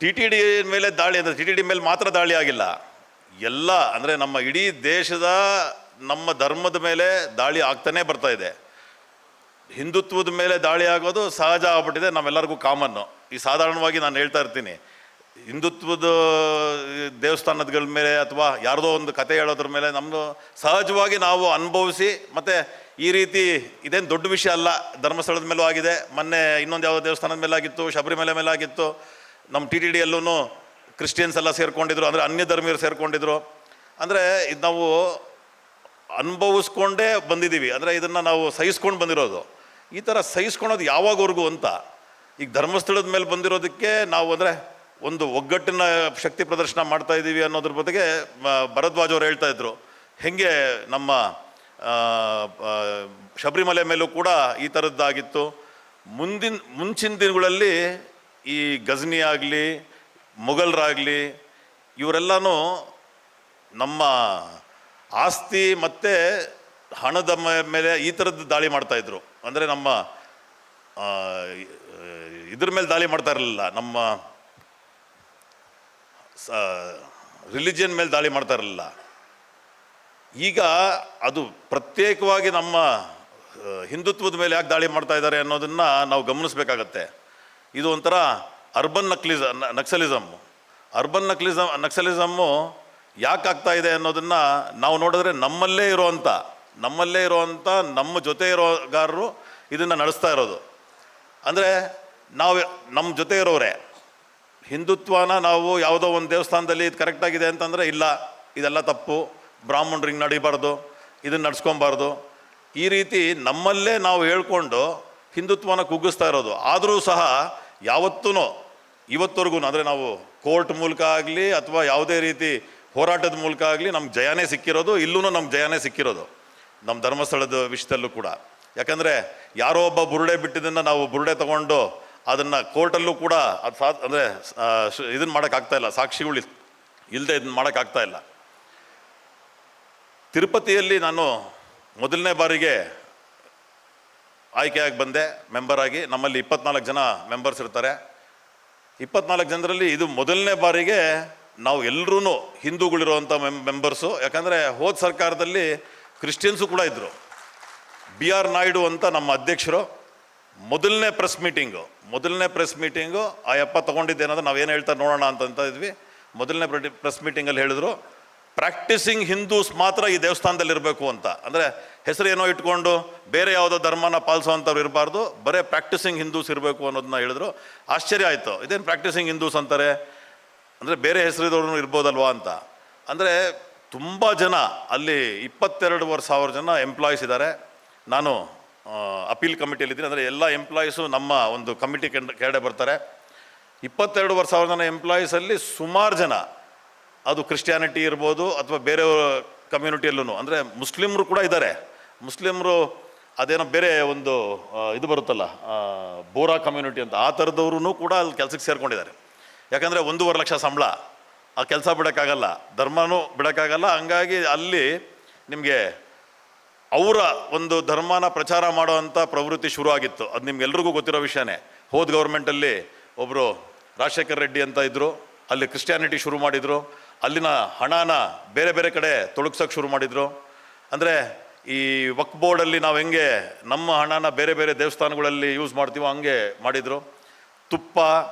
T T D ಮೇಲೆ ದಾಳಿ ಅಂದರೆ ಟಿ ಟಿ ಡಿ ಮೇಲೆ ಮಾತ್ರ ದಾಳಿ ಆಗಿಲ್ಲ, ಎಲ್ಲ ಅಂದರೆ ನಮ್ಮ ಇಡೀ ದೇಶದ ನಮ್ಮ ಧರ್ಮದ ಮೇಲೆ ದಾಳಿ ಆಗ್ತಾನೇ ಬರ್ತಾ ಇದೆ. ಹಿಂದುತ್ವದ ಮೇಲೆ ದಾಳಿ ಆಗೋದು ಸಹಜ ಆಗ್ಬಿಟ್ಟಿದೆ, ನಮ್ಮೆಲ್ಲರಿಗೂ ಕಾಮನ್ನು. ಈ ಸಾಧಾರಣವಾಗಿ ನಾನು ಹೇಳ್ತಾ ಇರ್ತೀನಿ, ಹಿಂದುತ್ವದ ದೇವಸ್ಥಾನಗಳ ಮೇಲೆ ಅಥವಾ ಯಾರ್ದೋ ಒಂದು ಕತೆ ಹೇಳೋದ್ರ ಮೇಲೆ ನಮ್ಮದು ಸಹಜವಾಗಿ ನಾವು ಅನುಭವಿಸಿ, ಮತ್ತು ಈ ರೀತಿ ಇದೇನು ದೊಡ್ಡ ವಿಷಯ ಅಲ್ಲ. ಧರ್ಮಸ್ಥಳದ ಮೇಲೂ ಆಗಿದೆ, ಮೊನ್ನೆ ಇನ್ನೊಂದು ಯಾವುದೋ ದೇವಸ್ಥಾನದ ಮೇಲೆ ಆಗಿತ್ತು, ಶಬರಿಮಲೆ ಮೇಲೆ ಆಗಿತ್ತು, ನಮ್ಮ ಟಿ ಟಿ ಡಿಯಲ್ಲೂ ಕ್ರಿಶ್ಚಿಯನ್ಸ್ ಎಲ್ಲ ಸೇರಿಕೊಂಡಿದ್ರು, ಅಂದರೆ ಅನ್ಯ ಧರ್ಮೀಯರು ಸೇರಿಕೊಂಡಿದ್ರು. ಅಂದರೆ ಇದು ನಾವು ಅನುಭವಿಸ್ಕೊಂಡೇ ಬಂದಿದ್ದೀವಿ, ಅಂದರೆ ಇದನ್ನು ನಾವು ಸಹಿಸ್ಕೊಂಡು ಬಂದಿರೋದು. ಈ ಥರ ಸಹಿಸ್ಕೊಳೋದು ಯಾವಾಗವರೆಗೂ ಅಂತ. ಈಗ ಧರ್ಮಸ್ಥಳದ ಮೇಲೆ ಬಂದಿರೋದಕ್ಕೆ ನಾವು ಅಂದರೆ ಒಂದು ಒಗ್ಗಟ್ಟಿನ ಶಕ್ತಿ ಪ್ರದರ್ಶನ ಮಾಡ್ತಾ ಇದ್ದೀವಿ ಅನ್ನೋದ್ರ ಬದಲಿಗೆ ಭರದ್ವಾಜ್ ಅವರು ಹೇಳ್ತಾ ಇದ್ರು, ಹೆಂಗೆ ನಮ್ಮ ಶಬರಿಮಲೆ ಮೇಲೂ ಕೂಡ ಈ ಥರದ್ದಾಗಿತ್ತು. ಮುಂಚಿನ ದಿನಗಳಲ್ಲಿ ಈ ಗಜ್ನಿ ಆಗಲಿ ಮೊಘಲರಾಗಲಿ ಇವರೆಲ್ಲನೂ ನಮ್ಮ ಆಸ್ತಿ ಮತ್ತು ಹಣದ ಮೇಲೆ ಈ ಥರದ್ದು ದಾಳಿ ಮಾಡ್ತಾಯಿದ್ರು. ಅಂದರೆ ನಮ್ಮ ಇದ್ರ ಮೇಲೆ ದಾಳಿ ಮಾಡ್ತಾ ಇರಲಿಲ್ಲ, ನಮ್ಮ ರಿಲಿಜಿಯನ್ ಮೇಲೆ ದಾಳಿ ಮಾಡ್ತಾ ಇರಲಿಲ್ಲ. ಈಗ ಅದು ಪ್ರತ್ಯೇಕವಾಗಿ ನಮ್ಮ ಹಿಂದುತ್ವದ ಮೇಲೆ ಯಾಕೆ ದಾಳಿ ಮಾಡ್ತಾ ಇದ್ದಾರೆ ಅನ್ನೋದನ್ನು ನಾವು ಗಮನಿಸಬೇಕಾಗತ್ತೆ. ಇದು ಒಂಥರ ಅರ್ಬನ್ ನಕ್ಸಲಿಸಮ್ಮು. ಅರ್ಬನ್ ನಕ್ಸಲಿಸಮ್ಮು ಯಾಕೆ ಆಗ್ತಾ ಇದೆ ಅನ್ನೋದನ್ನು ನಾವು ನೋಡಿದ್ರೆ ನಮ್ಮಲ್ಲೇ ಇರೋವಂಥ ನಮ್ಮ ಜೊತೆ ಇರೋಗಾರರು ಇದನ್ನು ನಡೆಸ್ತಾ ಇರೋದು. ಅಂದರೆ ನಾವು ನಮ್ಮ ಜೊತೆ ಇರೋರೆ ಹಿಂದುತ್ವನ ನಾವು ಯಾವುದೋ ಒಂದು ದೇವಸ್ಥಾನದಲ್ಲಿ ಇದು ಕರೆಕ್ಟಾಗಿದೆ ಅಂತಂದರೆ ಇಲ್ಲ, ಇದೆಲ್ಲ ತಪ್ಪು, ಬ್ರಾಹ್ಮಣರಿಗೆ ನಡಿಬಾರ್ದು, ಇದನ್ನು ನಡ್ಸ್ಕೊಬಾರ್ದು, ಈ ರೀತಿ ನಮ್ಮಲ್ಲೇ ನಾವು ಹೇಳ್ಕೊಂಡು ಹಿಂದುತ್ವನ ಕುಗ್ಗಿಸ್ತಾ ಇರೋದು. ಆದರೂ ಸಹ ಯಾವತ್ತೂ ಇವತ್ತವರೆಗೂ ಅಂದರೆ ನಾವು ಕೋರ್ಟ್ ಮೂಲಕ ಆಗಲಿ ಅಥವಾ ಯಾವುದೇ ರೀತಿ ಹೋರಾಟದ ಮೂಲಕ ಆಗಲಿ ನಮ್ಗೆ ಜಯನೇ ಸಿಕ್ಕಿರೋದು. ಇಲ್ಲೂ ನಮ್ಗೆ ಜಯನೇ ಸಿಕ್ಕಿರೋದು ನಮ್ಮ ಧರ್ಮಸ್ಥಳದ ವಿಷಯದಲ್ಲೂ ಕೂಡ. ಯಾಕಂದರೆ ಯಾರೋ ಒಬ್ಬ ಬುರುಡೆ ಬಿಟ್ಟಿದ್ದನ್ನು ನಾವು ಬುರುಡೆ ತಗೊಂಡು ಅದನ್ನು ಕೋರ್ಟಲ್ಲೂ ಕೂಡ ಅದು ಅಂದರೆ ಇದನ್ನು ಮಾಡೋಕ್ಕಾಗ್ತಾಯಿಲ್ಲ, ಸಾಕ್ಷಿಗಳು ಇಲ್ಲದೆ ಇದನ್ನು ಮಾಡೋಕ್ಕಾಗ್ತಾಯಿಲ್ಲ. ತಿರುಪತಿಯಲ್ಲಿ ನಾನು ಮೊದಲನೇ ಬಾರಿಗೆ ಆಯ್ಕೆಯಾಗಿ ಬಂದೆ ಮೆಂಬರ್ ಆಗಿ. ನಮ್ಮಲ್ಲಿ 24 ಜನ ಮೆಂಬರ್ಸ್ ಇರ್ತಾರೆ. 24 ಜನರಲ್ಲಿ ಇದು ಮೊದಲನೇ ಬಾರಿಗೆ ನಾವು ಎಲ್ಲರೂ ಹಿಂದೂಗಳಿರುವಂಥ ಮೆಂಬರ್ಸು. ಯಾಕಂದರೆ ಹೋದ ಸರ್ಕಾರದಲ್ಲಿ ಕ್ರಿಶ್ಚಿಯನ್ಸು ಕೂಡ ಇದ್ದರು. ಬಿ ಆರ್ ನಾಯ್ಡು ಅಂತ ನಮ್ಮ ಅಧ್ಯಕ್ಷರು ಮೊದಲನೇ ಪ್ರೆಸ್ ಮೀಟಿಂಗು ಆ ಯಪ್ಪ ತೊಗೊಂಡಿದ್ದೇನಾದ್ರೆ ನಾವೇನು ಹೇಳ್ತಾರೆ ನೋಡೋಣ ಅಂತ ಇದ್ವಿ. ಮೊದಲನೇ ಪ್ರೆಸ್ ಮೀಟಿಂಗಲ್ಲಿ ಹೇಳಿದ್ರು, ಪ್ರಾಕ್ಟಿಸಿಂಗ್ ಹಿಂದೂಸ್ ಮಾತ್ರ ಈ ದೇವಸ್ಥಾನದಲ್ಲಿ ಇರಬೇಕು ಅಂತ. ಅಂದರೆ ಹೆಸರು ಏನೋ ಇಟ್ಕೊಂಡು ಬೇರೆ ಯಾವುದೋ ಧರ್ಮನ ಪಾಲಿಸೋವಂಥವ್ರು ಇರಬಾರ್ದು, ಬರೀ ಪ್ರಾಕ್ಟಿಸಿಂಗ್ ಹಿಂದೂಸ್ ಇರಬೇಕು ಅನ್ನೋದನ್ನ ಹೇಳಿದ್ರು. ಆಶ್ಚರ್ಯ ಆಯಿತು, ಇದೇನು ಪ್ರಾಕ್ಟಿಸಿಂಗ್ ಹಿಂದೂಸ್ ಅಂತಾರೆ, ಅಂದರೆ ಬೇರೆ ಹೆಸರಿದವ್ರು ಇರ್ಬೋದಲ್ವಾ ಅಂತ. ಅಂದರೆ ತುಂಬ ಜನ ಅಲ್ಲಿ 22,000 ಜನ ಎಂಪ್ಲಾಯೀಸ್ ಇದ್ದಾರೆ. ನಾನು ಅಪೀಲ್ ಕಮಿಟಿಯಲ್ಲಿದ್ದೀನಿ, ಅಂದರೆ ಎಲ್ಲ ಎಂಪ್ಲಾಯೀಸು ನಮ್ಮ ಒಂದು ಕಮಿಟಿ ಕೆಳಗಡೆ ಬರ್ತಾರೆ. 22,000 ಜನ ಎಂಪ್ಲಾಯೀಸಲ್ಲಿ ಸುಮಾರು ಜನ ಅದು ಕ್ರಿಶ್ಚಿಯಾನಿಟಿ ಇರ್ಬೋದು ಅಥವಾ ಬೇರೆ ಕಮ್ಯುನಿಟಿಯಲ್ಲೂ, ಅಂದರೆ ಮುಸ್ಲಿಮ್ರು ಕೂಡ ಇದ್ದಾರೆ. ಮುಸ್ಲಿಮ್ರು ಅದೇನೋ ಬೇರೆ ಒಂದು ಇದು ಬರುತ್ತಲ್ಲ ಬೋರಾ ಕಮ್ಯುನಿಟಿ ಅಂತ, ಆ ಥರದವ್ರೂ ಕೂಡ ಅಲ್ಲಿ ಕೆಲಸಕ್ಕೆ ಸೇರ್ಕೊಂಡಿದ್ದಾರೆ. ಯಾಕಂದರೆ 1.5 ಲಕ್ಷ ಸಂಬಳ, ಆ ಕೆಲಸ ಬಿಡೋಕ್ಕಾಗಲ್ಲ, ಧರ್ಮನೂ ಬಿಡೋಕ್ಕಾಗಲ್ಲ. ಹಂಗಾಗಿ ಅಲ್ಲಿ ನಿಮಗೆ ಅವರ ಒಂದು ಧರ್ಮನ ಪ್ರಚಾರ ಮಾಡೋವಂಥ ಪ್ರವೃತ್ತಿ ಶುರು ಆಗಿತ್ತು. ಅದು ನಿಮ್ಗೆಲ್ರಿಗೂ ಗೊತ್ತಿರೋ ವಿಷಯನೇ. ಹೋದ ಗೌರ್ಮೆಂಟಲ್ಲಿ ಒಬ್ಬರು ರಾಜಶೇಖರ್ ರೆಡ್ಡಿ ಅಂತ ಇದ್ದರು, ಅಲ್ಲಿ ಕ್ರಿಶ್ಚಿಯಾನಿಟಿ ಶುರು ಮಾಡಿದರು. ಅಲ್ಲಿನ ಹಣನ ಬೇರೆ ಬೇರೆ ಕಡೆ ತೊಡಗ್ಸೋಕ್ಕೆ ಶುರು ಮಾಡಿದರು. ಅಂದರೆ ಈ ವಕ್ಫ್ ಬೋರ್ಡಲ್ಲಿ ನಾವು ಹೆಂಗೆ ನಮ್ಮ ಹಣನ ಬೇರೆ ಬೇರೆ ದೇವಸ್ಥಾನಗಳಲ್ಲಿ ಯೂಸ್ ಮಾಡ್ತೀವೋ ಹಂಗೆ ಮಾಡಿದರು. ತುಪ್ಪ,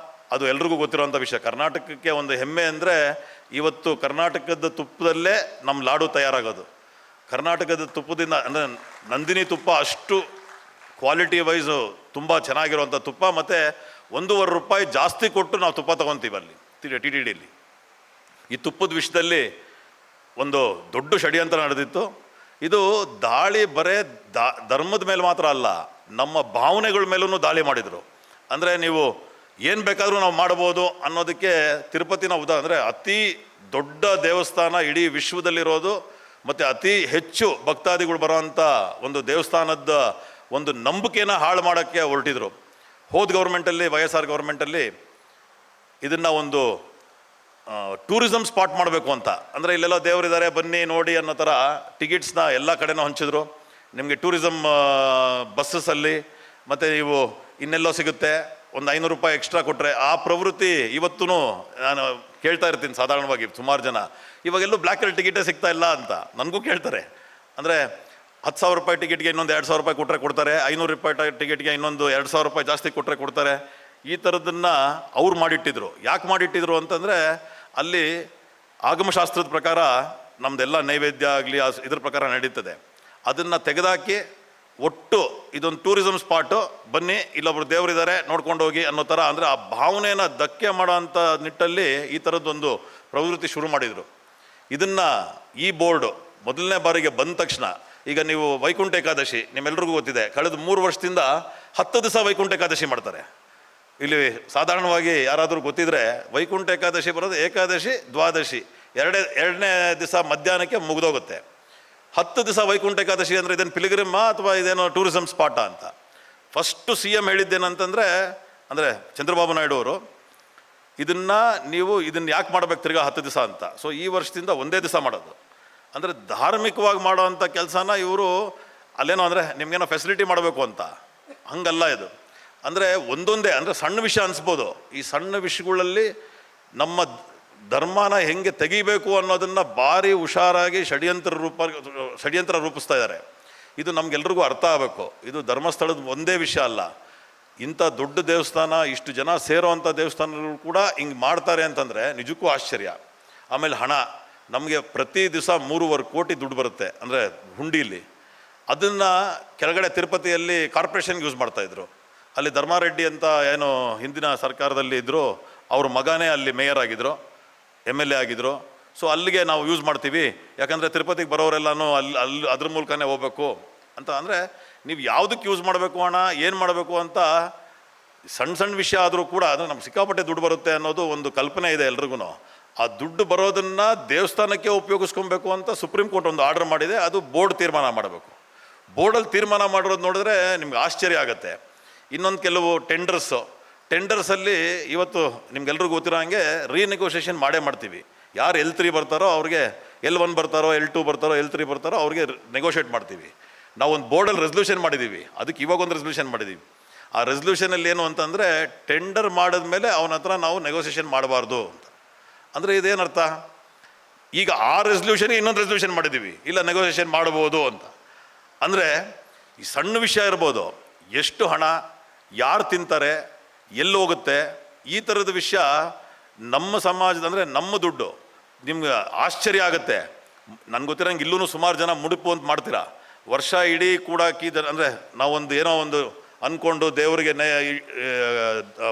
ಅದು ಎಲ್ರಿಗೂ ಗೊತ್ತಿರೋವಂಥ ವಿಷಯ. ಕರ್ನಾಟಕಕ್ಕೆ ಒಂದು ಹೆಮ್ಮೆ ಅಂದರೆ ಇವತ್ತು ಕರ್ನಾಟಕದ ತುಪ್ಪದಲ್ಲೇ ನಮ್ಮ ಲಾಡು ತಯಾರಾಗೋದು. ಕರ್ನಾಟಕದ ತುಪ್ಪದಿಂದ ಅಂದರೆ ನಂದಿನಿ ತುಪ್ಪ ಅಷ್ಟು ಕ್ವಾಲಿಟಿ ವೈಸು ತುಂಬ ಚೆನ್ನಾಗಿರುವಂಥ ತುಪ್ಪ. ಮತ್ತು ₹1.5 ಜಾಸ್ತಿ ಕೊಟ್ಟು ನಾವು ತುಪ್ಪ ತೊಗೊತೀವಿ ಅಲ್ಲಿ ಟಿ ಟಿ ಡಿಯಲ್ಲಿ. ಈ ತುಪ್ಪದ ವಿಷಯದಲ್ಲಿ ಒಂದು ದೊಡ್ಡ ಷಡ್ಯಂತ್ರ ನಡೆದಿತ್ತು. ಇದು ದಾಳಿ ಬರೇ ಧರ್ಮದ ಮೇಲೆ ಮಾತ್ರ ಅಲ್ಲ, ನಮ್ಮ ಭಾವನೆಗಳ ಮೇಲೂ ದಾಳಿ ಮಾಡಿದರು. ಅಂದರೆ ನೀವು ಏನು ಬೇಕಾದರೂ ನಾವು ಮಾಡ್ಬೋದು ಅನ್ನೋದಕ್ಕೆ ತಿರುಪತಿನ ಅಂದರೆ ಅತಿ ದೊಡ್ಡ ದೇವಸ್ಥಾನ ಇಡೀ ವಿಶ್ವದಲ್ಲಿರೋದು ಮತ್ತು ಅತಿ ಹೆಚ್ಚು ಭಕ್ತಾದಿಗಳು ಬರೋವಂಥ ಒಂದು ದೇವಸ್ಥಾನದ ಒಂದು ನಂಬಿಕೆನ ಹಾಳು ಮಾಡೋಕ್ಕೆ ಹೊರಟಿದ್ರು. ಹೋದ ಗೌರ್ಮೆಂಟಲ್ಲಿ YSR ಗೌರ್ಮೆಂಟಲ್ಲಿ ಇದನ್ನು ಒಂದು ಟೂರಿಸಮ್ ಸ್ಪಾಟ್ ಮಾಡಬೇಕು ಅಂತ, ಅಂದರೆ ಇಲ್ಲೆಲ್ಲ ದೇವರಿದ್ದಾರೆ ಬನ್ನಿ ನೋಡಿ ಅನ್ನೋ ಥರ ಟಿಕೆಟ್ಸ್ನ ಎಲ್ಲ ಕಡೆನೂ ಹಂಚಿದ್ರು. ನಿಮಗೆ ಟೂರಿಸಮ್ ಬಸ್ಸಸ್ಸಲ್ಲಿ ಮತ್ತು ನೀವು ಇನ್ನೆಲ್ಲೋ ಸಿಗುತ್ತೆ ಒಂದು 500 ರೂಪಾಯಿ ಎಕ್ಸ್ಟ್ರಾ ಕೊಟ್ಟರೆ ಆ ಪ್ರವೃತ್ತಿ ಇವತ್ತೂ ನಾನು ಕೇಳ್ತಾ ಇರ್ತೀನಿ ಸಾಧಾರಣವಾಗಿ ಸುಮಾರು ಜನ, ಇವಾಗೆಲ್ಲೂ ಬ್ಲ್ಯಾಕಲ್ಲಿ ಟಿಕೆಟೇ ಸಿಗ್ತಾ ಇಲ್ಲ ಅಂತ ನನಗೂ ಕೇಳ್ತಾರೆ. ಅಂದರೆ 10,000 ರೂಪಾಯಿ ಟಿಕೆಟ್ಗೆ ಇನ್ನೊಂದು 2,000 ರೂಪಾಯಿ ಕೊಟ್ಟರೆ ಕೊಡ್ತಾರೆ, 500 ರೂಪಾಯಿ ಟಿಕೆಟ್ಗೆ ಇನ್ನೊಂದು 2,000 ರೂಪಾಯಿ ಜಾಸ್ತಿ ಕೊಟ್ಟರೆ ಕೊಡ್ತಾರೆ. ಈ ಥರದನ್ನು ಅವ್ರು ಮಾಡಿಟ್ಟಿದ್ರು. ಯಾಕೆ ಮಾಡಿಟ್ಟಿದ್ರು ಅಂತಂದರೆ ಅಲ್ಲಿ ಆಗಮಶಾಸ್ತ್ರದ ಪ್ರಕಾರ ನಮ್ಮದೆಲ್ಲ ನೈವೇದ್ಯ ಆಗಲಿ ಇದ್ರ ಪ್ರಕಾರ ನಡೀತದೆ. ಅದನ್ನು ತೆಗೆದಾಕಿ ಒಟ್ಟು ಇದೊಂದು ಟೂರಿಸಮ್ ಸ್ಪಾಟು, ಬನ್ನಿ ಇಲ್ಲೊಬ್ರು ದೇವರಿದ್ದಾರೆ ನೋಡ್ಕೊಂಡು ಹೋಗಿ ಅನ್ನೋ ಥರ, ಅಂದರೆ ಆ ಭಾವನೆಯನ್ನು ಧಕ್ಕೆ ಮಾಡೋ ಅಂಥ ನಿಟ್ಟಲ್ಲಿ ಈ ಥರದ್ದೊಂದು ಪ್ರವೃತ್ತಿ ಶುರು ಮಾಡಿದರು. ಇದನ್ನು ಈ ಬೋರ್ಡು ಮೊದಲನೇ ಬಾರಿಗೆ ಬಂದ ತಕ್ಷಣ, ಈಗ ನೀವು ವೈಕುಂಠ ಏಕಾದಶಿ ನಿಮ್ಮೆಲ್ರಿಗೂ ಗೊತ್ತಿದೆ, ಕಳೆದ 3 ವರ್ಷದಿಂದ 10 ದಿವಸ ವೈಕುಂಠ ಏಕಾದಶಿ ಮಾಡ್ತಾರೆ. ಇಲ್ಲಿ ಸಾಧಾರಣವಾಗಿ ಯಾರಾದರೂ ಗೊತ್ತಿದ್ರೆ ವೈಕುಂಠ ಏಕಾದಶಿ ಬರೋದು ಏಕಾದಶಿ ದ್ವಾದಶಿ ಎರಡನೇ ದಿವಸ ಮಧ್ಯಾಹ್ನಕ್ಕೆ ಮುಗಿದೋಗುತ್ತೆ. 10 ದಿವಸ ವೈಕುಂಠ ಏಕಾದಶಿ ಅಂದರೆ ಇದೇನು ಪಿಲಿಗ್ರಿಮ ಅಥವಾ ಇದೇನೋ ಟೂರಿಸಮ್ ಸ್ಪಾಟ ಅಂತ. ಫಸ್ಟು CM ಹೇಳಿದ್ದೇನಂತಂದರೆ, ಅಂದರೆ ಚಂದ್ರಬಾಬು ನಾಯ್ಡು ಅವರು, ಇದನ್ನು ಯಾಕೆ ಮಾಡಬೇಕು ತಿರ್ಗಾ 10 ದಿವಸ ಅಂತ. ಸೊ ಈ ವರ್ಷದಿಂದ ಒಂದೇ ದಿವಸ ಮಾಡೋದು, ಅಂದರೆ ಧಾರ್ಮಿಕವಾಗಿ ಮಾಡೋ ಅಂಥ ಕೆಲಸನ ಇವರು ಅಲ್ಲೇನೋ ಅಂದರೆ ನಿಮಗೇನೋ ಫೆಸಿಲಿಟಿ ಮಾಡಬೇಕು ಅಂತ, ಹಂಗಲ್ಲ ಇದು. ಅಂದರೆ ಒಂದೊಂದೇ, ಅಂದರೆ ಸಣ್ಣ ವಿಷಯ ಅನಿಸ್ಬೋದು, ಈ ಸಣ್ಣ ವಿಷಯಗಳಲ್ಲಿ ನಮ್ಮ ಧರ್ಮನ ಹೆಂಗೆ ತೆಗಿಬೇಕು ಅನ್ನೋದನ್ನು ಭಾರಿ ಹುಷಾರಾಗಿ ಷಡ್ಯಂತ್ರ ರೂಪಿಸ್ತಾ ಇದ್ದಾರೆ. ಇದು ನಮಗೆಲ್ರಿಗೂ ಅರ್ಥ ಆಗಬೇಕು. ಇದು ಧರ್ಮಸ್ಥಳದ ಒಂದೇ ವಿಷಯ ಅಲ್ಲ, ಇಂಥ ದೊಡ್ಡ ದೇವಸ್ಥಾನ, ಇಷ್ಟು ಜನ ಸೇರೋ ಅಂಥ ದೇವಸ್ಥಾನಗಳು ಕೂಡ ಹಿಂಗೆ ಮಾಡ್ತಾರೆ ಅಂತಂದರೆ ನಿಜಕ್ಕೂ ಆಶ್ಚರ್ಯ. ಆಮೇಲೆ ಹಣ, ನಮಗೆ ಪ್ರತಿ ದಿವಸ 3.5 ಕೋಟಿ ದುಡ್ಡು ಬರುತ್ತೆ, ಅಂದರೆ ಹುಂಡಿಲಿ. ಅದನ್ನು ಕೆಳಗಡೆ ತಿರುಪತಿಯಲ್ಲಿ ಕಾರ್ಪೊರೇಷನ್ಗೆ ಯೂಸ್ ಮಾಡ್ತಾಯಿದ್ರು. ಅಲ್ಲಿ ಧರ್ಮಾರೆಡ್ಡಿ ಅಂತ ಏನು ಹಿಂದಿನ ಸರ್ಕಾರದಲ್ಲಿ ಇದ್ದರು, ಅವ್ರ ಮಗನೇ ಅಲ್ಲಿ ಮೇಯರ್ ಆಗಿದ್ದರು, MLA ಆಗಿದ್ದರು. ಸೊ ಅಲ್ಲಿಗೆ ನಾವು ಯೂಸ್ ಮಾಡ್ತೀವಿ, ಯಾಕಂದರೆ ತಿರುಪತಿಗೆ ಬರೋರೆಲ್ಲನೂ ಅಲ್ಲಿ ಅದ್ರ ಮೂಲಕನೇ ಹೋಗ್ಬೇಕು ಅಂತ. ಅಂದರೆ ನೀವು ಯಾವುದಕ್ಕೆ ಯೂಸ್ ಮಾಡಬೇಕು ಹಣ, ಏನು ಮಾಡಬೇಕು ಅಂತ ಸಣ್ಣ ವಿಷಯ ಆದರೂ ಕೂಡ ಅದು ನಮ್ಗೆ ಸಿಕ್ಕಾಪಟ್ಟೆ ದುಡ್ಡು ಬರುತ್ತೆ ಅನ್ನೋದು ಒಂದು ಕಲ್ಪನೆ ಇದೆ ಎಲ್ರಿಗೂ. ಆ ದುಡ್ಡು ಬರೋದನ್ನು ದೇವಸ್ಥಾನಕ್ಕೆ ಉಪಯೋಗಿಸ್ಕೊಬೇಕು ಅಂತ ಸುಪ್ರೀಂ ಕೋರ್ಟ್ ಒಂದು ಆರ್ಡರ್ ಮಾಡಿದೆ. ಅದು ಬೋರ್ಡ್ ತೀರ್ಮಾನ ಮಾಡಬೇಕು. ಬೋರ್ಡಲ್ಲಿ ತೀರ್ಮಾನ ಮಾಡಿರೋದು ನೋಡಿದ್ರೆ ನಿಮ್ಗೆ ಆಶ್ಚರ್ಯ ಆಗುತ್ತೆ. ಇನ್ನೊಂದು ಕೆಲವು ಟೆಂಡರ್ಸಲ್ಲಿ ಇವತ್ತು ನಿಮ್ಗೆಲ್ರಿಗೂ ಗೊತ್ತಿರೋ ಹಾಗೆ ರೀನೆಗೋಷಿಯೇಷನ್ ಮಾಡ್ತೀವಿ. ಯಾರು L3 ಬರ್ತಾರೋ ಅವ್ರಿಗೆ L1 ಬರ್ತಾರೋ, L2 ಬರ್ತಾರೋ, L3 ಬರ್ತಾರೋ ಅವ್ರಿಗೆ ನೆಗೋಷಿಯೇಟ್ ಮಾಡ್ತೀವಿ. ನಾವು ಒಂದು ಬೋರ್ಡಲ್ಲಿ ರೆಸಲ್ಯೂಷನ್ ಮಾಡಿದ್ದೀವಿ, ಅದಕ್ಕೆ ಇವಾಗ ಒಂದು ರೆಸಲ್ಯೂಷನ್ ಮಾಡಿದ್ದೀವಿ. ಆ ರೆಸಲ್ಯೂಷನಲ್ಲಿ ಏನು ಅಂತಂದರೆ, ಟೆಂಡರ್ ಮಾಡಿದ್ಮೇಲೆ ಅವನ ಹತ್ರ ನಾವು ನೆಗೋಷಿಯೇಷನ್ ಮಾಡಬಾರ್ದು ಅಂತ. ಅಂದರೆ ಇದೇನರ್ಥ, ಈಗ ಆ ರೆಸಲ್ಯೂಷನ್ಗೆ ಇನ್ನೊಂದು ರೆಸಲ್ಯೂಷನ್ ಮಾಡಿದ್ದೀವಿ, ಇಲ್ಲ ನೆಗೋಷಿಯೇಷನ್ ಮಾಡ್ಬೋದು ಅಂತ. ಅಂದರೆ ಈ ಸಣ್ಣ ವಿಷಯ ಇರ್ಬೋದು, ಎಷ್ಟು ಹಣ, ಯಾರು ತಿಂತಾರೆ, ಎಲ್ಲಿ ಹೋಗುತ್ತೆ, ಈ ಥರದ ವಿಷಯ ನಮ್ಮ ಸಮಾಜದ, ಅಂದರೆ ನಮ್ಮ ದುಡ್ಡು. ನಿಮ್ಗೆ ಆಶ್ಚರ್ಯ ಆಗುತ್ತೆ. ನನಗೆ ಗೊತ್ತಿರೋಂಗೆ ಇಲ್ಲೂ ಸುಮಾರು ಜನ ಮುಡುಪು ಅಂತ ಮಾಡ್ತೀರಾ, ವರ್ಷ ಇಡೀ ಕೂಡಾಕಿ, ಅಂದರೆ ನಾವೊಂದು ಏನೋ ಒಂದು ಅಂದ್ಕೊಂಡು ದೇವರಿಗೆ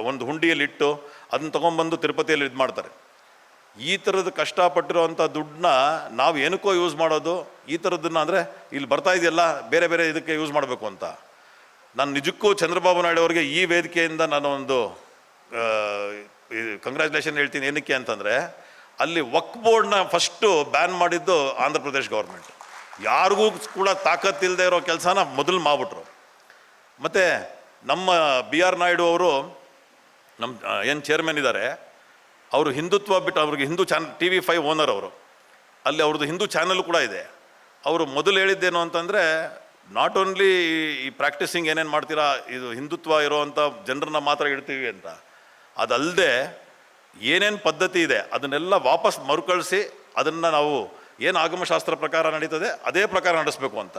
ಒಂದು ಹುಂಡಿಯಲ್ಲಿ ಇಟ್ಟು ಅದನ್ನ ತೊಗೊಂಬಂದು ತಿರುಪತಿಯಲ್ಲಿ ಇದು ಮಾಡ್ತಾರೆ. ಈ ಥರದ ಕಷ್ಟಪಟ್ಟಿರೋವಂಥ ದುಡ್ಡನ್ನ ನಾವು ಏನಕ್ಕೋ ಯೂಸ್ ಮಾಡೋದು, ಈ ಥರದ್ದನ್ನು, ಅಂದರೆ ಇಲ್ಲಿ ಬರ್ತಾ ಇದೆಯಲ್ಲ ಬೇರೆ ಬೇರೆ ಇದಕ್ಕೆ ಯೂಸ್ ಮಾಡಬೇಕು ಅಂತ. ನಾನು ನಿಜಕ್ಕೂ ಚಂದ್ರಬಾಬು ನಾಯ್ಡು ಅವರಿಗೆ ಈ ವೇದಿಕೆಯಿಂದ ನಾನು ಒಂದು ಕಂಗ್ರ್ಯಾಚುಲೇಷನ್ ಹೇಳ್ತೀನಿ. ಏನಕ್ಕೆ ಅಂತಂದರೆ, ಅಲ್ಲಿ ವಕ್ಫ್ ಬೋರ್ಡ್ನ ಫಸ್ಟು ಬ್ಯಾನ್ ಮಾಡಿದ್ದು ಆಂಧ್ರ ಪ್ರದೇಶ್ ಗೌರ್ಮೆಂಟ್. ಯಾರಿಗೂ ಕೂಡ ತಾಕತ್ತಿಲ್ಲದೆ ಇರೋ ಕೆಲಸನ ಮೊದಲು ಮಾಡಿಬಿಟ್ರು. ಮತ್ತು ನಮ್ಮ BR ನಾಯ್ಡು ಅವರು, ನಮ್ಮ ಏನು ಚೇರ್ಮನ್ ಇದ್ದಾರೆ, ಅವರು ಹಿಂದುತ್ವ ಬಿಟ್ಟು, ಅವ್ರಿಗೆ ಹಿಂದೂ TV5 ಓನರ್ ಅವರು, ಅಲ್ಲಿ ಅವ್ರದ್ದು ಹಿಂದೂ ಚಾನಲ್ ಕೂಡ ಇದೆ. ಅವರು ಮೊದಲು ಹೇಳಿದ್ದೇನು ಅಂತಂದರೆ, ನಾಟ್ ಓನ್ಲಿ ಈ ಪ್ರಾಕ್ಟೀಸಿಂಗ್ ಏನೇನು ಮಾಡ್ತೀರಾ, ಇದು ಹಿಂದುತ್ವ ಇರೋವಂಥ ಜನರನ್ನ ಮಾತ್ರ ಇಡ್ತೀವಿ ಅಂತ, ಅದಲ್ಲದೆ ಏನೇನು ಪದ್ಧತಿ ಇದೆ ಅದನ್ನೆಲ್ಲ ವಾಪಸ್ ಮರುಕಳಿಸಿ ಅದನ್ನು ನಾವು ಏನು ಆಗಮಶಾಸ್ತ್ರ ಪ್ರಕಾರ ನಡೀತದೆ ಅದೇ ಪ್ರಕಾರ ನಡೆಸಬೇಕು ಅಂತ.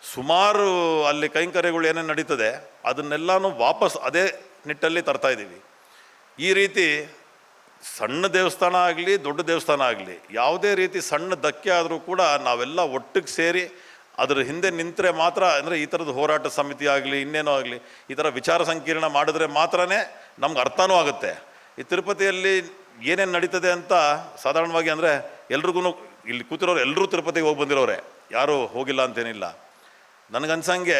ಸುಮಾರು ಅಲ್ಲಿ ಕೈಂಕರ್ಯಗಳು ಏನೇನು ನಡೀತದೆ ಅದನ್ನೆಲ್ಲನೂ ವಾಪಸ್ ಅದೇ ನಿಟ್ಟಲ್ಲಿ ತರ್ತಾ ಇದ್ದೀವಿ. ಈ ರೀತಿ ಸಣ್ಣ ದೇವಸ್ಥಾನ ಆಗಲಿ ದೊಡ್ಡ ದೇವಸ್ಥಾನ ಆಗಲಿ, ಯಾವುದೇ ರೀತಿ ಸಣ್ಣ ಧಕ್ಕೆ ಆದರೂ ಕೂಡ ನಾವೆಲ್ಲ ಒಟ್ಟಿಗೆ ಸೇರಿ ಅದರ ಹಿಂದೆ ನಿಂತರೆ ಮಾತ್ರ, ಅಂದರೆ ಈ ಥರದ ಹೋರಾಟ ಸಮಿತಿ ಆಗಲಿ ಇನ್ನೇನೋ ಆಗಲಿ, ಈ ಥರ ವಿಚಾರ ಸಂಕಿರಣ ಮಾಡಿದ್ರೆ ಮಾತ್ರನೇ ನಮ್ಗೆ ಅರ್ಥನೂ ಆಗುತ್ತೆ. ಈ ತಿರುಪತಿಯಲ್ಲಿ ಏನೇನು ನಡೀತದೆ ಅಂತ ಸಾಧಾರಣವಾಗಿ, ಅಂದರೆ ಎಲ್ರಿಗೂ ಇಲ್ಲಿ ಕೂತಿರೋರು ಎಲ್ಲರೂ ತಿರುಪತಿಗೆ ಹೋಗಿ ಬಂದಿರೋರೆ, ಯಾರೂ ಹೋಗಿಲ್ಲ ಅಂತೇನಿಲ್ಲ. ನನಗನ್ಸಂಗೆ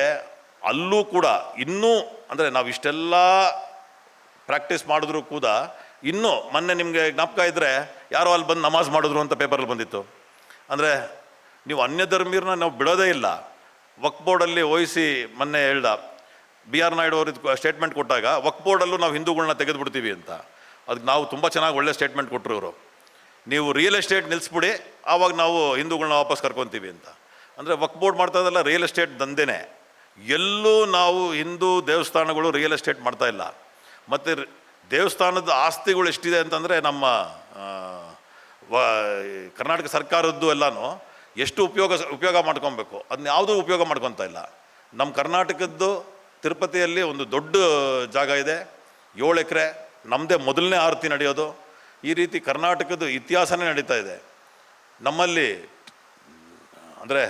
ಅಲ್ಲೂ ಕೂಡ ಇನ್ನೂ, ಅಂದರೆ ನಾವು ಇಷ್ಟೆಲ್ಲ ಪ್ರಾಕ್ಟೀಸ್ ಮಾಡಿದ್ರೂ ಕೂಡ ಇನ್ನೂ, ಮೊನ್ನೆ ನಿಮಗೆ ಜ್ಞಾಪಕ ಇದ್ದರೆ ಯಾರೋ ಅಲ್ಲಿ ಬಂದು ನಮಾಜ್ ಮಾಡಿದ್ರು ಅಂತ ಪೇಪರಲ್ಲಿ ಬಂದಿತ್ತು. ಅಂದರೆ ನೀವು ಅನ್ಯಧರ್ಮೀರನ್ನ ನಾವು ಬಿಡೋದೇ ಇಲ್ಲ. ವಕ್ಫ್ ಬೋರ್ಡಲ್ಲಿ ವಹಿಸಿ ಮೊನ್ನೆ ಹೇಳ್ದ BR ನಾಯ್ಡು ಅವರು ಸ್ಟೇಟ್ಮೆಂಟ್ ಕೊಟ್ಟಾಗ, ವಕ್ಫ್ ಬೋರ್ಡಲ್ಲೂ ನಾವು ಹಿಂದೂಗಳನ್ನ ತೆಗೆದುಬಿಡ್ತೀವಿ ಅಂತ. ಅದಕ್ಕೆ ನಾವು ತುಂಬ ಚೆನ್ನಾಗಿ ಒಳ್ಳೆ ಸ್ಟೇಟ್ಮೆಂಟ್ ಕೊಟ್ಟರು ಇವರು. ನೀವು ರಿಯಲ್ ಎಸ್ಟೇಟ್ ನಿಲ್ಲಿಸ್ಬಿಡಿ, ಆವಾಗ ನಾವು ಹಿಂದೂಗಳನ್ನ ವಾಪಸ್ ಕರ್ಕೊತೀವಿ ಅಂತ. ಅಂದರೆ ವಕ್ಫ್ ಬೋರ್ಡ್ ಮಾಡ್ತಾ ಇದ್ದಲ್ಲ ರಿಯಲ್ ಎಸ್ಟೇಟ್ ದಂಧೆನೇ. ಎಲ್ಲೂ ನಾವು ಹಿಂದೂ ದೇವಸ್ಥಾನಗಳು ರಿಯಲ್ ಎಸ್ಟೇಟ್ ಮಾಡ್ತಾ ಇಲ್ಲ. ಮತ್ತು ದೇವಸ್ಥಾನದ ಆಸ್ತಿಗಳು ಎಷ್ಟಿದೆ ಅಂತಂದರೆ ನಮ್ಮ ಕರ್ನಾಟಕ ಸರ್ಕಾರದ್ದು ಎಲ್ಲನೂ ಎಷ್ಟು ಉಪಯೋಗ ಮಾಡ್ಕೊಬೇಕು, ಅದನ್ನ ಯಾವುದೂ ಉಪಯೋಗ ಮಾಡ್ಕೊತಾ ಇಲ್ಲ. ನಮ್ಮ ಕರ್ನಾಟಕದ್ದು ತಿರುಪತಿಯಲ್ಲಿ ಒಂದು ದೊಡ್ಡ ಜಾಗ ಇದೆ, 7 ಎಕರೆ, ನಮ್ಮದೇ ಮೊದಲನೇ ಆರತಿ ನಡೆಯೋದು. ಈ ರೀತಿ ಕರ್ನಾಟಕದ ಇತಿಹಾಸನೇ ನಡೀತಾ ಇದೆ. ನಮ್ಮಲ್ಲಿ ಅಂದರೆ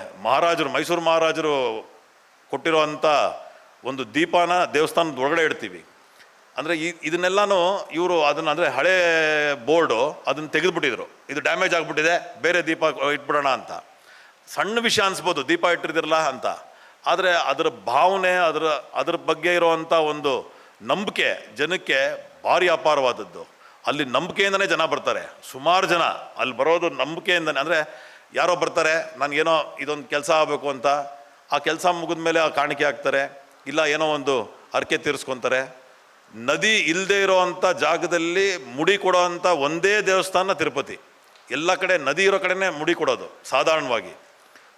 ಮೈಸೂರು ಮಹಾರಾಜರು ಕೊಟ್ಟಿರೋವಂಥ ಒಂದು ದೀಪನ ದೇವಸ್ಥಾನದ ಒಳಗಡೆ ಇಡ್ತೀವಿ. ಅಂದರೆ ಇದನ್ನೆಲ್ಲನೂ ಇವರು ಅದನ್ನು ಅಂದರೆ ಹಳೆ ಬೋರ್ಡು ಅದನ್ನು ತೆಗೆದುಬಿಟ್ಟಿದ್ರು, ಇದು ಡ್ಯಾಮೇಜ್ ಆಗಿಬಿಟ್ಟಿದೆ, ಬೇರೆ ದೀಪ ಇಟ್ಬಿಡೋಣ ಅಂತ. ಸಣ್ಣ ವಿಷಯ ಅನಿಸ್ಬೋದು ದೀಪ ಇಟ್ಟಿರ್ದಿರಲ್ಲ ಅಂತ, ಆದರೆ ಅದರ ಭಾವನೆ, ಅದರ ಬಗ್ಗೆ ಇರುವಂಥ ಒಂದು ನಂಬಿಕೆ ಜನಕ್ಕೆ ಭಾರಿ ಅಪಾರವಾದದ್ದು. ಅಲ್ಲಿ ನಂಬಿಕೆಯಿಂದನೇ ಜನ ಬರ್ತಾರೆ, ಸುಮಾರು ಜನ ಅಲ್ಲಿ ಬರೋದು ನಂಬಿಕೆಯಿಂದನೇ. ಅಂದರೆ ಯಾರೋ ಬರ್ತಾರೆ, ನನಗೇನೋ ಇದೊಂದು ಕೆಲಸ ಆಗಬೇಕು ಅಂತ, ಆ ಕೆಲಸ ಮುಗಿದ ಮೇಲೆ ಆ ಕಾಣಿಕೆ ಹಾಕ್ತಾರೆ, ಇಲ್ಲ ಏನೋ ಒಂದು ಹರಕೆ ತೀರಿಸ್ಕೊತಾರೆ. ನದಿ ಇಲ್ಲದೆ ಇರೋವಂಥ ಜಾಗದಲ್ಲಿ ಮುಡಿ ಕೊಡೋವಂಥ ಒಂದೇ ದೇವಸ್ಥಾನ ತಿರುಪತಿ. ಎಲ್ಲ ಕಡೆ ನದಿ ಇರೋ ಕಡೆನೇ ಮುಡಿ ಕೊಡೋದು. ಸಾಧಾರಣವಾಗಿ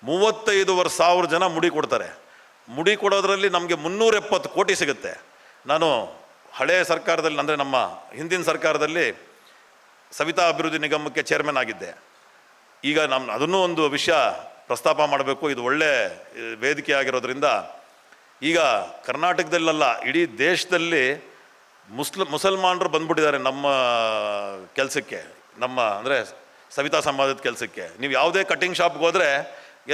35,000 ಜನ ಮುಡಿ ಕೊಡ್ತಾರೆ. ಮುಡಿ ಕೊಡೋದ್ರಲ್ಲಿ ನಮಗೆ 370 ಕೋಟಿ ಸಿಗುತ್ತೆ. ನಾನು ಹಳೆಯ ಸರ್ಕಾರದಲ್ಲಿ, ಅಂದರೆ ನಮ್ಮ ಹಿಂದಿನ ಸರ್ಕಾರದಲ್ಲಿ ಸವಿತಾ ಅಭಿವೃದ್ಧಿ ನಿಗಮಕ್ಕೆ ಚೇರ್ಮನ್ ಆಗಿದ್ದೆ. ಈಗ ಅದನ್ನೂ ಒಂದು ವಿಷಯ ಪ್ರಸ್ತಾಪ ಮಾಡಬೇಕು, ಇದು ಒಳ್ಳೆ ವೇದಿಕೆ ಆಗಿರೋದ್ರಿಂದ. ಈಗ ಕರ್ನಾಟಕದಲ್ಲ, ಇಡೀ ದೇಶದಲ್ಲಿ ಮುಸಲ್ಮಾನರು ಬಂದ್ಬಿಟ್ಟಿದ್ದಾರೆ ನಮ್ಮ ಕೆಲಸಕ್ಕೆ, ನಮ್ಮ ಅಂದರೆ ಸವಿತಾ ಸಮಾಜದ ಕೆಲಸಕ್ಕೆ. ನೀವು ಯಾವುದೇ ಕಟಿಂಗ್ ಶಾಪ್ಗೆ ಹೋದರೆ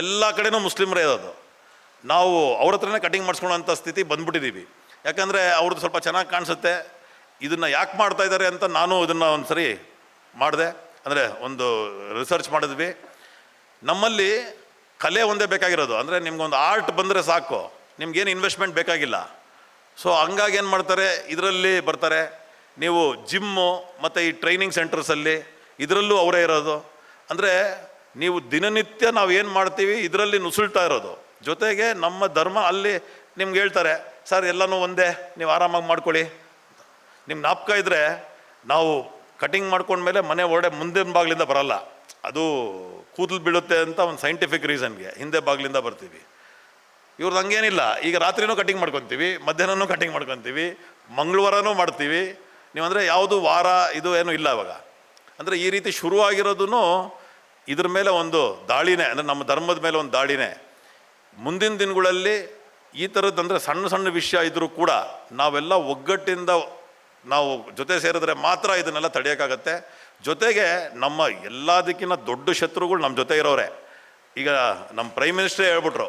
ಎಲ್ಲ ಕಡೆನೂ ಮುಸ್ಲಿಮರೇ ಇರೋದು. ನಾವು ಅವ್ರ ಹತ್ರನೇ ಕಟಿಂಗ್ ಮಾಡಿಸ್ಕೊಳ್ಳೋಂಥ ಸ್ಥಿತಿ ಬಂದ್ಬಿಟ್ಟಿದ್ದೀವಿ. ಯಾಕಂದರೆ ಅವ್ರದ್ದು ಸ್ವಲ್ಪ ಚೆನ್ನಾಗಿ ಕಾಣಿಸುತ್ತೆ. ಇದನ್ನು ಯಾಕೆ ಮಾಡ್ತಾ ಇದ್ದಾರೆ ಅಂತ ನಾನು ಇದನ್ನು ಒಂದು ಸರಿ ಮಾಡಿದೆ, ಅಂದರೆ ಒಂದು ರಿಸರ್ಚ್ ಮಾಡಿದ್ವಿ. ನಮ್ಮಲ್ಲಿ ಕಲೆ ಒಂದೇ ಬೇಕಾಗಿರೋದು, ಅಂದರೆ ನಿಮ್ಗೊಂದು ಆರ್ಟ್ ಬಂದರೆ ಸಾಕು, ನಿಮ್ಗೇನು ಇನ್ವೆಸ್ಟ್ಮೆಂಟ್ ಬೇಕಾಗಿಲ್ಲ. ಸೊ ಹಂಗಾಗಿ ಏನು ಮಾಡ್ತಾರೆ, ಇದರಲ್ಲಿ ಬರ್ತಾರೆ. ನೀವು ಜಿಮ್ಮು ಮತ್ತು ಈ ಟ್ರೈನಿಂಗ್ ಸೆಂಟರ್ಸಲ್ಲಿ ಇದರಲ್ಲೂ ಅವರೇ ಇರೋದು. ಅಂದರೆ ನೀವು ದಿನನಿತ್ಯ ನಾವು ಏನು ಮಾಡ್ತೀವಿ ಇದರಲ್ಲಿ ನುಸುಳ್ತಾ ಇರೋದು. ಜೊತೆಗೆ ನಮ್ಮ ಧರ್ಮ ಅಲ್ಲಿ ನಿಮ್ಗೆ ಹೇಳ್ತಾರೆ, ಸರ್ ಎಲ್ಲನೂ ಒಂದೇ, ನೀವು ಆರಾಮಾಗಿ ಮಾಡ್ಕೊಳ್ಳಿ. ನಿಮ್ಮ ಜ್ಞಾಪಕ ಇದ್ದರೆ ನಾವು ಕಟಿಂಗ್ ಮಾಡ್ಕೊಂಡ್ಮೇಲೆ ಮನೆ ಒಳಗಡೆ ಮುಂದಿನ ಬಾಗಿಲಿಂದ ಬರಲ್ಲ, ಅದು ಕೂದಲು ಬೀಳುತ್ತೆ ಅಂತ ಒಂದು ಸೈಂಟಿಫಿಕ್ ರೀಸನ್ಗೆ ಹಿಂದೆ ಬಾಗಿಲಿಂದ ಬರ್ತೀವಿ. ಇವ್ರದ್ದು ಹಂಗೇನಿಲ್ಲ, ಈಗ ರಾತ್ರಿನೂ ಕಟಿಂಗ್ ಮಾಡ್ಕೊತೀವಿ, ಮಧ್ಯಾಹ್ನನೂ ಕಟಿಂಗ್ ಮಾಡ್ಕೊತೀವಿ, ಮಂಗಳವಾರನೂ ಮಾಡ್ತೀವಿ. ನೀವು ಅಂದರೆ ಯಾವುದು ವಾರ ಇದು ಏನೂ ಇಲ್ಲ ಇವಾಗ. ಅಂದರೆ ಈ ರೀತಿ ಶುರುವಾಗಿರೋದೂ ಇದ್ರ ಮೇಲೆ ಒಂದು ದಾಳಿನೇ, ಅಂದರೆ ನಮ್ಮ ಧರ್ಮದ ಮೇಲೆ ಒಂದು ದಾಳಿನೇ. ಮುಂದಿನ ದಿನಗಳಲ್ಲಿ ಈ ಥರದ್ದು ಅಂದರೆ ಸಣ್ಣ ಸಣ್ಣ ವಿಷಯ ಇದ್ದರೂ ಕೂಡ ನಾವೆಲ್ಲ ಒಗ್ಗಟ್ಟಿಂದ ನಾವು ಜೊತೆ ಸೇರಿದ್ರೆ ಮಾತ್ರ ಇದನ್ನೆಲ್ಲ ತಡೆಯೋಕ್ಕಾಗತ್ತೆ. ಜೊತೆಗೆ ನಮ್ಮ ಎಲ್ಲದಕ್ಕಿಂತ ದೊಡ್ಡ ಶತ್ರುಗಳು ನಮ್ಮ ಜೊತೆ ಇರೋರೆ. ಈಗ ನಮ್ಮ ಪ್ರೈಮ್ ಮಿನಿಸ್ಟ್ರೇ ಹೇಳ್ಬಿಟ್ರು,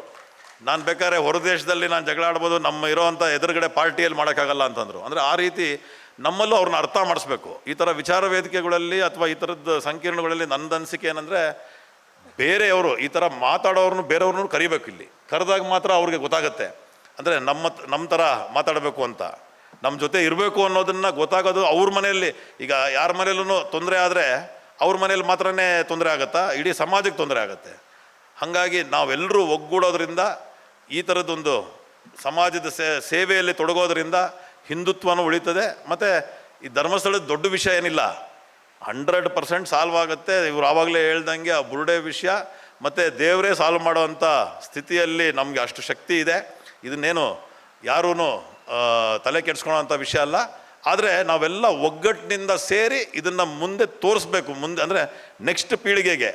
ನಾನು ಬೇಕಾದ್ರೆ ಹೊರ ದೇಶದಲ್ಲಿ ನಾನು ಜಗಳ ಆಡ್ಬೋದು, ನಮ್ಮ ಇರೋವಂಥ ಎದುರುಗಡೆ ಪಾರ್ಟಿಯಲ್ಲಿ ಮಾಡೋಕ್ಕಾಗಲ್ಲ ಅಂತಂದರು. ಅಂದರೆ ಆ ರೀತಿ ನಮ್ಮಲ್ಲೂ ಅವ್ರನ್ನ ಅರ್ಥ ಮಾಡಿಸ್ಬೇಕು. ಈ ಥರ ವಿಚಾರ ವೇದಿಕೆಗಳಲ್ಲಿ ಅಥವಾ ಈ ಥರದ್ದು ಸಂಕೀರ್ಣಗಳಲ್ಲಿ ನನ್ನದು ಅನಿಸಿಕೆ ಏನಂದರೆ, ಬೇರೆಯವರು ಈ ಥರ ಮಾತಾಡೋರನ್ನು ಬೇರೆಯವ್ರನ್ನೂ ಕರಿಬೇಕು. ಇಲ್ಲಿ ಕರೆದಾಗ ಮಾತ್ರ ಅವ್ರಿಗೆ ಗೊತ್ತಾಗುತ್ತೆ, ಅಂದರೆ ನಮ್ಮ ಥರ ಮಾತಾಡಬೇಕು ಅಂತ, ನಮ್ಮ ಜೊತೆ ಇರಬೇಕು ಅನ್ನೋದನ್ನು ಗೊತ್ತಾಗೋದು ಅವ್ರ ಮನೆಯಲ್ಲಿ. ಈಗ ಯಾರ ಮನೆಯಲ್ಲೂ ತೊಂದರೆ ಆದರೆ ಅವ್ರ ಮನೇಲಿ ಮಾತ್ರನೇ ತೊಂದರೆ ಆಗುತ್ತಾ, ಇಡೀ ಸಮಾಜಕ್ಕೆ ತೊಂದರೆ ಆಗುತ್ತೆ. ಹಾಗಾಗಿ ನಾವೆಲ್ಲರೂ ಒಗ್ಗೂಡೋದ್ರಿಂದ, ಈ ಥರದ್ದೊಂದು ಸಮಾಜದ ಸೇವೆಯಲ್ಲಿ ತೊಡಗೋದ್ರಿಂದ ಹಿಂದುತ್ವನೂ ಉಳಿತದೆ. ಮತ್ತು ಈ ಧರ್ಮಸ್ಥಳದ ದೊಡ್ಡ ವಿಷಯ ಏನಿಲ್ಲ, 100% ಸಾಲ್ವ್ ಆಗುತ್ತೆ. ಇವರು ಆವಾಗಲೇ ಹೇಳ್ದಂಗೆ ಆ ಬುರುಡೆ ವಿಷಯ ಮತ್ತು ದೇವರೇ ಸಾಲ್ವ್ ಮಾಡೋವಂಥ ಸ್ಥಿತಿಯಲ್ಲಿ ನಮಗೆ ಅಷ್ಟು ಶಕ್ತಿ ಇದೆ. ಇದನ್ನೇನು ಯಾರೂ ತಲೆ ಕೆಡಿಸ್ಕೊಳ್ಳೋವಂಥ ವಿಷಯ ಅಲ್ಲ. ಆದರೆ ನಾವೆಲ್ಲ ಒಗ್ಗಟ್ಟಿನಿಂದ ಸೇರಿ ಇದನ್ನು ಮುಂದೆ ತೋರಿಸ್ಬೇಕು. ಮುಂದೆ ಅಂದರೆ ನೆಕ್ಸ್ಟ್ ಪೀಳಿಗೆಗೆ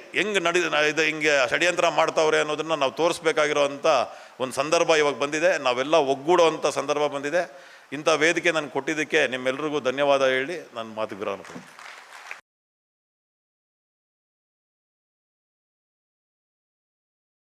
ಇದು ಹಿಂಗೆ ಷಡ್ಯಂತ್ರ ಮಾಡ್ತಾವ್ರೆ ಅನ್ನೋದನ್ನು ನಾವು ತೋರಿಸ್ಬೇಕಾಗಿರೋವಂಥ ಒಂದು ಸಂದರ್ಭ ಇವಾಗ ಬಂದಿದೆ. ನಾವೆಲ್ಲ ಒಗ್ಗೂಡುವಂಥ ಸಂದರ್ಭ ಬಂದಿದೆ. ಇಂಥ ವೇದಿಕೆ ನನಗೆ ಕೊಟ್ಟಿದ್ದಕ್ಕೆ ನಿಮ್ಮೆಲ್ಲರಿಗೂ ಧನ್ಯವಾದ ಹೇಳಿ ನನ್ನ ಮಾತು ವಿರಾಮ.